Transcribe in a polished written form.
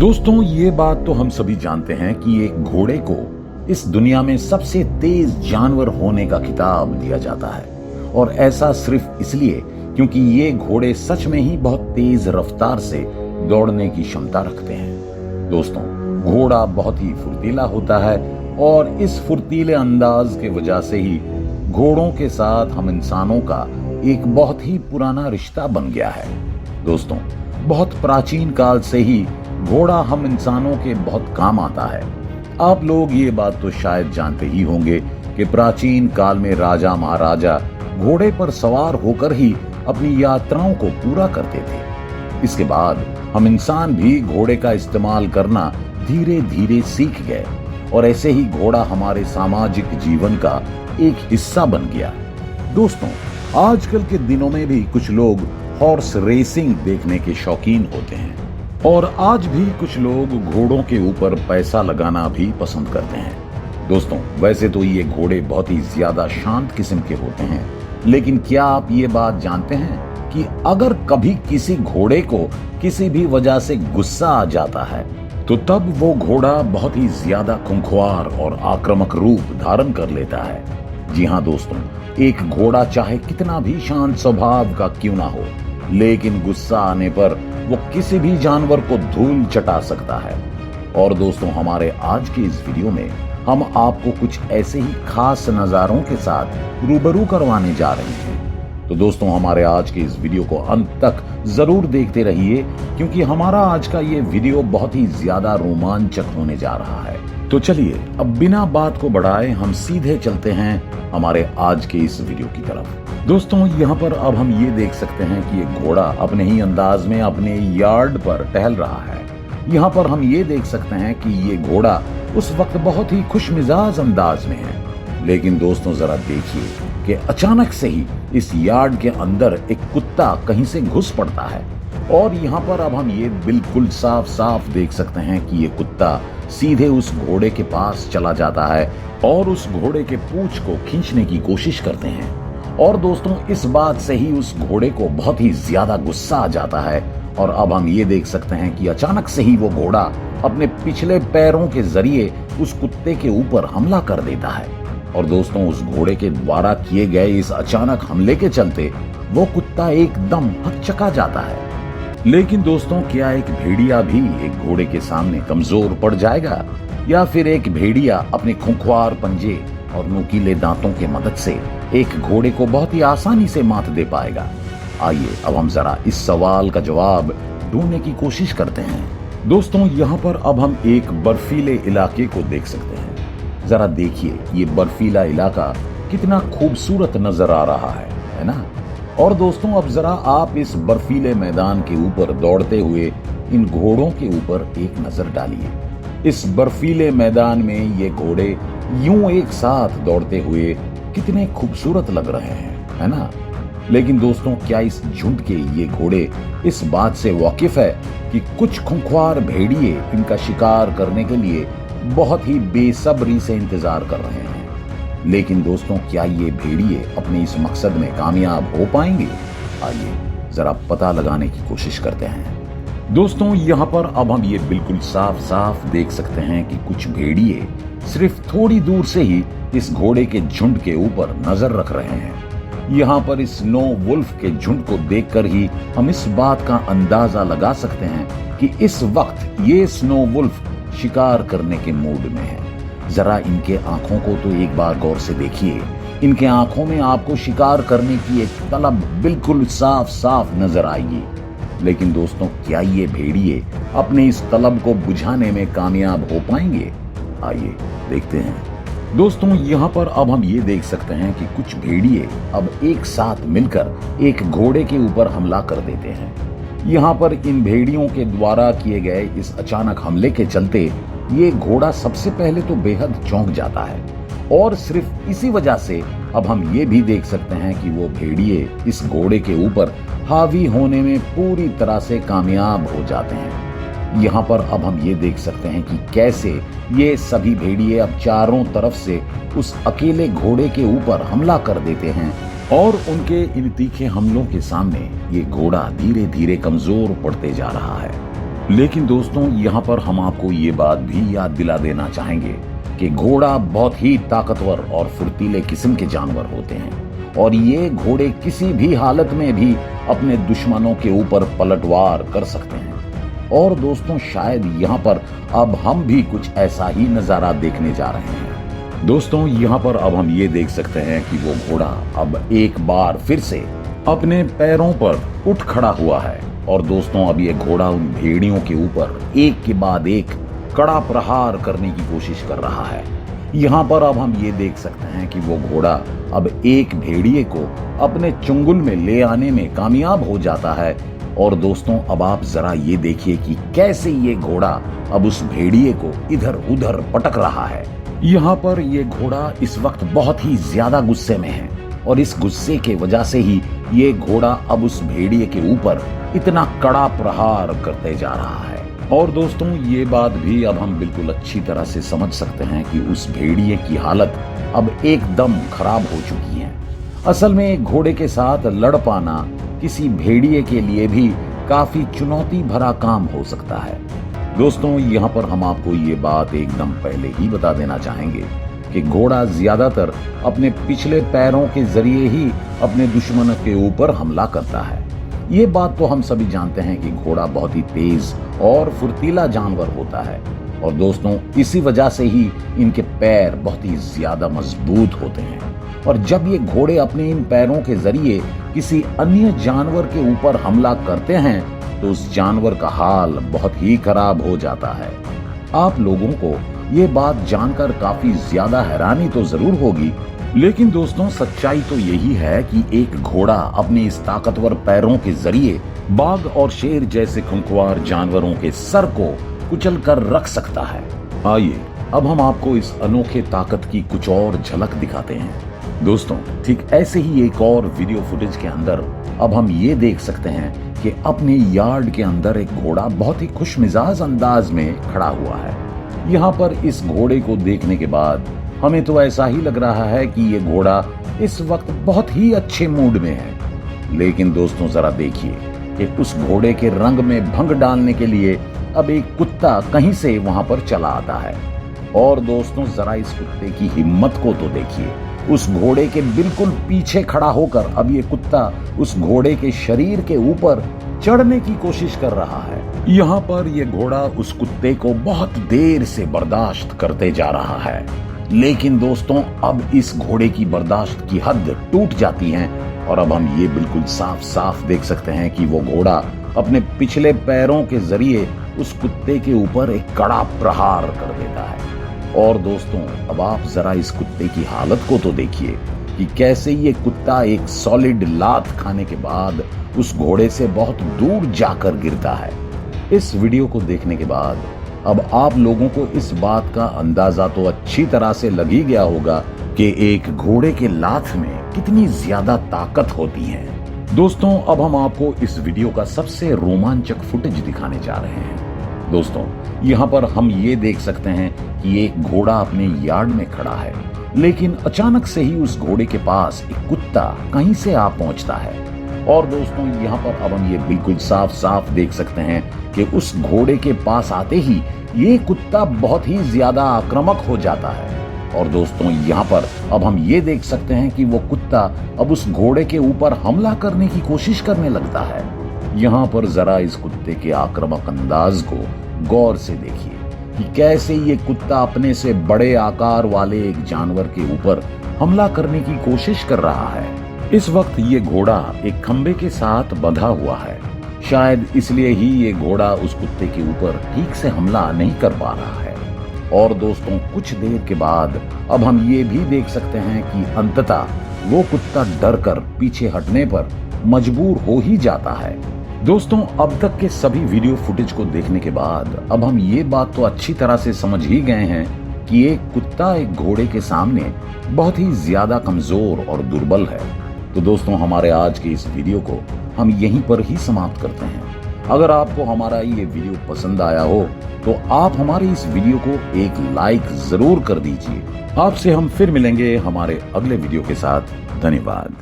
दोस्तों, ये बात तो हम सभी जानते हैं कि एक घोड़े को इस दुनिया में सबसे तेज जानवर होने का खिताब दिया जाता है। और ऐसा सिर्फ इसलिए क्योंकि ये घोड़े सच में ही बहुत तेज रफ्तार से दौड़ने की क्षमता रखते हैं। दोस्तों, घोड़ा बहुत ही फुर्तीला होता है और इस फुर्तीले अंदाज के वजह से ही घोड़ों के साथ हम इंसानों का एक बहुत ही पुराना रिश्ता बन गया है। दोस्तों, बहुत प्राचीन काल से ही घोड़ा हम इंसानों के बहुत काम आता है। आप लोग ये बात तो शायद जानते ही होंगे कि प्राचीन काल में राजा महाराजा घोड़े पर सवार होकर ही अपनी यात्राओं को पूरा करते थे। इसके बाद हम इंसान भी घोड़े का इस्तेमाल करना धीरे धीरे सीख गए और ऐसे ही घोड़ा हमारे सामाजिक जीवन का एक हिस्सा बन गया। दोस्तों, आजकल के दिनों में भी कुछ लोग हॉर्स रेसिंग देखने के शौकीन होते हैं और आज भी कुछ लोग घोड़ों के ऊपर पैसा लगाना भी पसंद करते हैं। दोस्तों, वैसे तो ये घोड़े बहुत ही ज्यादा शांत किस्म के होते हैं, लेकिन क्या आप ये बात जानते हैं कि अगर कभी किसी घोड़े को किसी भी वजह से गुस्सा आ जाता है तो तब वो घोड़ा बहुत ही ज्यादा खुंखार और आक्रामक रूप धारण कर लेता है। जी हाँ दोस्तों, एक घोड़ा चाहे कितना भी शांत स्वभाव का क्यों ना हो, लेकिन गुस्सा आने पर वो किसी भी जानवर को धूल चटा सकता है। और दोस्तों, हमारे आज के इस वीडियो में हम आपको कुछ ऐसे ही खास नजारों के साथ रूबरू करवाने जा रहे हैं। तो दोस्तों, हमारे आज के इस वीडियो को अंत तक जरूर देखते रहिए, क्योंकि हमारा आज का ये वीडियो बहुत ही ज्यादा रोमांचक होने जा रहा है। तो चलिए, अब बिना बात को बढ़ाए हम सीधे चलते हैं हमारे आज के इस वीडियो की तरफ। दोस्तों, यहाँ पर अब हम ये देख सकते हैं कि ये घोड़ा अपने ही अंदाज में अपने यार्ड पर टहल रहा है। यहाँ पर हम ये देख सकते हैं कि ये घोड़ा उस वक्त बहुत ही खुशमिजाज अंदाज में है। लेकिन दोस्तों, जरा देखिए कि अचानक से ही इस यार्ड के अंदर एक कुत्ता कहीं से घुस पड़ता है और यहाँ पर अब हम ये बिल्कुल साफ साफ देख सकते हैं कि ये कुत्ता सीधे उस घोड़े के पास चला जाता है और उस घोड़े के पूंछ को खींचने की कोशिश करते हैं। और दोस्तों, इस बात से ही उस घोड़े को बहुत ही ज्यादा गुस्सा आ जाता है और अब हम ये देख सकते हैं कि अचानक से ही वो घोड़ा अपने पिछले पैरों के जरिए उस कुत्ते के ऊपर हमला कर देता है। और दोस्तों, उस घोड़े के द्वारा किए गए इस अचानक हमले के चलते वो कुत्ता एकदम हकचका जाता है। लेकिन दोस्तों, क्या एक भेड़िया भी एक घोड़े के सामने कमजोर पड़ जाएगा, या फिर एक भेड़िया अपने खुंखार पंजे और नुकीले दांतों के मदद से एक घोड़े को बहुत ही आसानी से मात दे पाएगा? आइए अब हम जरा इस सवाल का जवाब ढूंढने की कोशिश करते हैं। दोस्तों, यहाँ पर अब हम एक बर्फीले इलाके को देख सकते हैं। जरा देखिए, ये बर्फीला इलाका कितना खूबसूरत नजर आ रहा है ना? और दोस्तों, अब जरा आप इस बर्फीले मैदान के ऊपर दौड़ते हुए इन घोड़ों के ऊपर एक नजर डालिए। इस बर्फीले मैदान में ये घोड़े यूं एक साथ दौड़ते हुए कितने खूबसूरत लग रहे हैं, है ना? लेकिन दोस्तों, क्या इस झुंड के ये घोड़े इस बात से वाकिफ है कि कुछ खुंखार भेड़िए इनका शिकार करने के लिए बहुत ही बेसब्री से इंतजार कर रहे हैं? लेकिन दोस्तों, क्या ये भेड़िए अपने इस मकसद में कामयाब हो पाएंगे? आइए जरा पता लगाने की कोशिश करते हैं। दोस्तों, यहाँ पर अब हम ये बिल्कुल साफ साफ देख सकते हैं कि कुछ भेड़िए सिर्फ थोड़ी दूर से ही इस घोड़े के झुंड के ऊपर नजर रख रहे हैं। यहाँ पर इस स्नो वुल्फ के झुंड को देखकर ही हम इस बात का अंदाजा लगा सकते हैं कि इस वक्त ये स्नो वुल्फ शिकार करने के मूड में है। जरा इनके आंखों को तो एक बार गौर से देखिए। इनके आंखों में आपको शिकार करने की एक तलब बिल्कुल साफ साफ नजर आएगी। लेकिन दोस्तों, क्या ये भेड़िए अपने इस तलब को बुझाने में कामयाब हो पाएंगे? आइए देखते हैं। दोस्तों, यहाँ पर अब हम ये देख सकते हैं कि कुछ भेड़िए अब एक साथ मिलकर एक घोड़े के ऊपर हमला कर देते हैं। यहाँ पर इन भेड़ियों के द्वारा किए गए इस अचानक हमले के चलते ये घोड़ा सबसे पहले तो बेहद चौंक जाता है और सिर्फ इसी वजह से अब हम ये भी देख सकते हैं कि वो भेड़िए इस घोड़े के ऊपर हावी होने में पूरी तरह से कामयाब हो जाते हैं। यहाँ पर अब हम ये देख सकते हैं कि कैसे ये सभी भेड़िए अब चारों तरफ से उस अकेले घोड़े के ऊपर हमला कर देते हैं और उनके इन तीखे हमलों के सामने ये घोड़ा धीरे धीरे कमजोर पड़ते जा रहा है। लेकिन दोस्तों यहाँ पर हम आपको ये बात भी याद दिला देना चाहेंगे कि घोड़ा बहुत ही ताकतवर और फुर्तीले किस्म के जानवर होते हैं और ये घोड़े किसी भी हालत में भी अपने दुश्मनों के ऊपर पलटवार कर सकते हैं। और दोस्तों शायद यहाँ पर अब हम भी कुछ ऐसा ही नजारा देखने जा रहे हैं। दोस्तों यहाँ पर अब हम ये देख सकते हैं कि वो घोड़ा अब एक बार फिर से अपने पैरों पर उठ खड़ा हुआ है और दोस्तों अब ये घोड़ा उन भेड़ियों के ऊपर एक के बाद एक कड़ा प्रहार करने की कोशिश कर रहा है। यहाँ पर अब हम ये देख सकते हैं कि वो घोड़ा अब एक भेड़िए को अपने चुंगल में ले आने में कामयाब हो जाता है। और दोस्तों अब आप जरा ये देखिए कि कैसे ये घोड़ा अब उस भेड़िए को इधर उधर पटक रहा है। यहाँ पर ये घोड़ा इस वक्त बहुत ही ज्यादा गुस्से में है और इस गुस्से के वजह से ही ये घोड़ा अब उस भेड़िए के ऊपर इतना कड़ा प्रहार करते जा रहा है। और दोस्तों ये बात भी अब हम बिल्कुल अच्छी तरह से समझ सकते हैं कि उस भेड़िए की हालत अब एकदम खराब हो चुकी है। असल में एक घोड़े के साथ लड़ पाना किसी भेड़िए के लिए भी काफी चुनौती भरा काम हो सकता है। दोस्तों यहाँ पर हम आपको ये बात एकदम पहले ही बता देना चाहेंगे कि घोड़ा ज्यादातर अपने पिछले पैरों के जरिए ही अपने दुश्मन के ऊपर हमला करता है। ये बात तो हम सभी जानते हैं कि घोड़ा बहुत ही तेज और फुर्तीला जानवर होता है और दोस्तों इसी वजह से ही इनके पैर बहुत ही ज्यादा मजबूत होते हैं। और जब ये घोड़े अपने इन पैरों के जरिए किसी अन्य जानवर के ऊपर हमला करते हैं तो उस जानवर का हाल बहुत ही खराब हो जाता है। आप लोगों को ये बात जानकर काफी ज्यादा हैरानी तो जरूर होगी, लेकिन दोस्तों सच्चाई तो यही है कि एक घोड़ा अपने इस ताकतवर पैरों के जरिए बाघ और शेर जैसे खुंखार जानवरों के सर को कुचल कर रख सकता है। आइए अब हम आपको इस अनोखे ताकत की कुछ और झलक दिखाते हैं। दोस्तों ठीक ऐसे ही एक और वीडियो फुटेज के अंदर अब हम ये देख सकते हैं कि अपने यार्ड के अंदर एक घोड़ा बहुत ही खुशमिजाज अंदाज में खड़ा हुआ है। यहाँ पर इस घोड़े को देखने के बाद हमें तो ऐसा ही लग रहा है कि ये घोड़ा इस वक्त बहुत ही अच्छे मूड में है। लेकिन दोस्तों जरा देखिए कि उस घोड़े के रंग में भंग डालने के लिए अब एक कुत्ता कहीं से वहां पर चला आता है। और दोस्तों जरा इस कुत्ते की हिम्मत को तो देखिए, उस घोड़े के बिल्कुल पीछे खड़ा होकर अब ये कुत्ता उस घोड़े के शरीर के ऊपर चढ़ने की कोशिश कर रहा है। यहाँ पर ये घोड़ा उस कुत्ते को बहुत देर से बर्दाश्त करते जा रहा है, लेकिन दोस्तों अब इस घोड़े की बर्दाश्त की हद टूट जाती है और अब हम ये बिल्कुल साफ साफ देख सकते हैं कि वो घोड़ा अपने पिछले पैरों के जरिए उस कुत्ते के ऊपर एक कड़ा प्रहार कर देता है। और दोस्तों अब आप जरा इस कुत्ते की हालत को तो देखिए कि कैसे ये कुत्ता एक सॉलिड लात खाने के बाद उस घोड़े से बहुत दूर जाकर गिरता है। इस वीडियो को देखने के बाद अब आप लोगों को इस बात का अंदाजा तो अच्छी तरह से लग ही गया होगा कि एक घोड़े के लात में कितनी ज्यादा ताकत होती है। दोस्तों अब हम आपको इस वीडियो का सबसे रोमांचक फुटेज दिखाने जा रहे हैं। दोस्तों यहाँ पर हम ये देख सकते हैं कि एक घोड़ा अपने यार्ड में खड़ा है, लेकिन अचानक से ही उस घोड़े के पास एक कुत्ता कहीं से आ पहुंचता है। और दोस्तों यहाँ पर अब हम ये बिल्कुल साफ साफ देख सकते हैं कि उस घोड़े के पास आते ही ये कुत्ता बहुत ही ज्यादा आक्रामक हो जाता है। और दोस्तों यहाँ पर अब हम ये देख सकते हैं कि वो कुत्ता अब उस घोड़े के ऊपर हमला करने की कोशिश करने लगता है। यहाँ पर जरा इस कुत्ते के आक्रामक अंदाज को गौर से देखिए कि कैसे ये कुत्ता अपने से बड़े आकार वाले एक जानवर के ऊपर हमला करने की कोशिश कर रहा है। इस वक्त ये घोड़ा एक खंबे के साथ बंधा हुआ है, शायद इसलिए ही ये घोड़ा उस कुत्ते के ऊपर ठीक से हमला नहीं कर पा रहा है। और दोस्तों कुछ देर के बाद अब हम ये भी देख सकते हैं कि अंततः वो कुत्ता डरकर पीछे हटने पर मजबूर हो ही जाता है। दोस्तों अब तक के सभी वीडियो फुटेज को देखने के बाद अब हम ये बात तो अच्छी तरह से समझ ही गए हैं कि एक कुत्ता एक घोड़े के सामने बहुत ही ज्यादा कमजोर और दुर्बल है। तो दोस्तों हमारे आज के इस वीडियो को हम यहीं पर ही समाप्त करते हैं। अगर आपको हमारा ये वीडियो पसंद आया हो तो आप हमारे इस वीडियो को एक लाइक जरूर कर दीजिए। आपसे हम फिर मिलेंगे हमारे अगले वीडियो के साथ। धन्यवाद।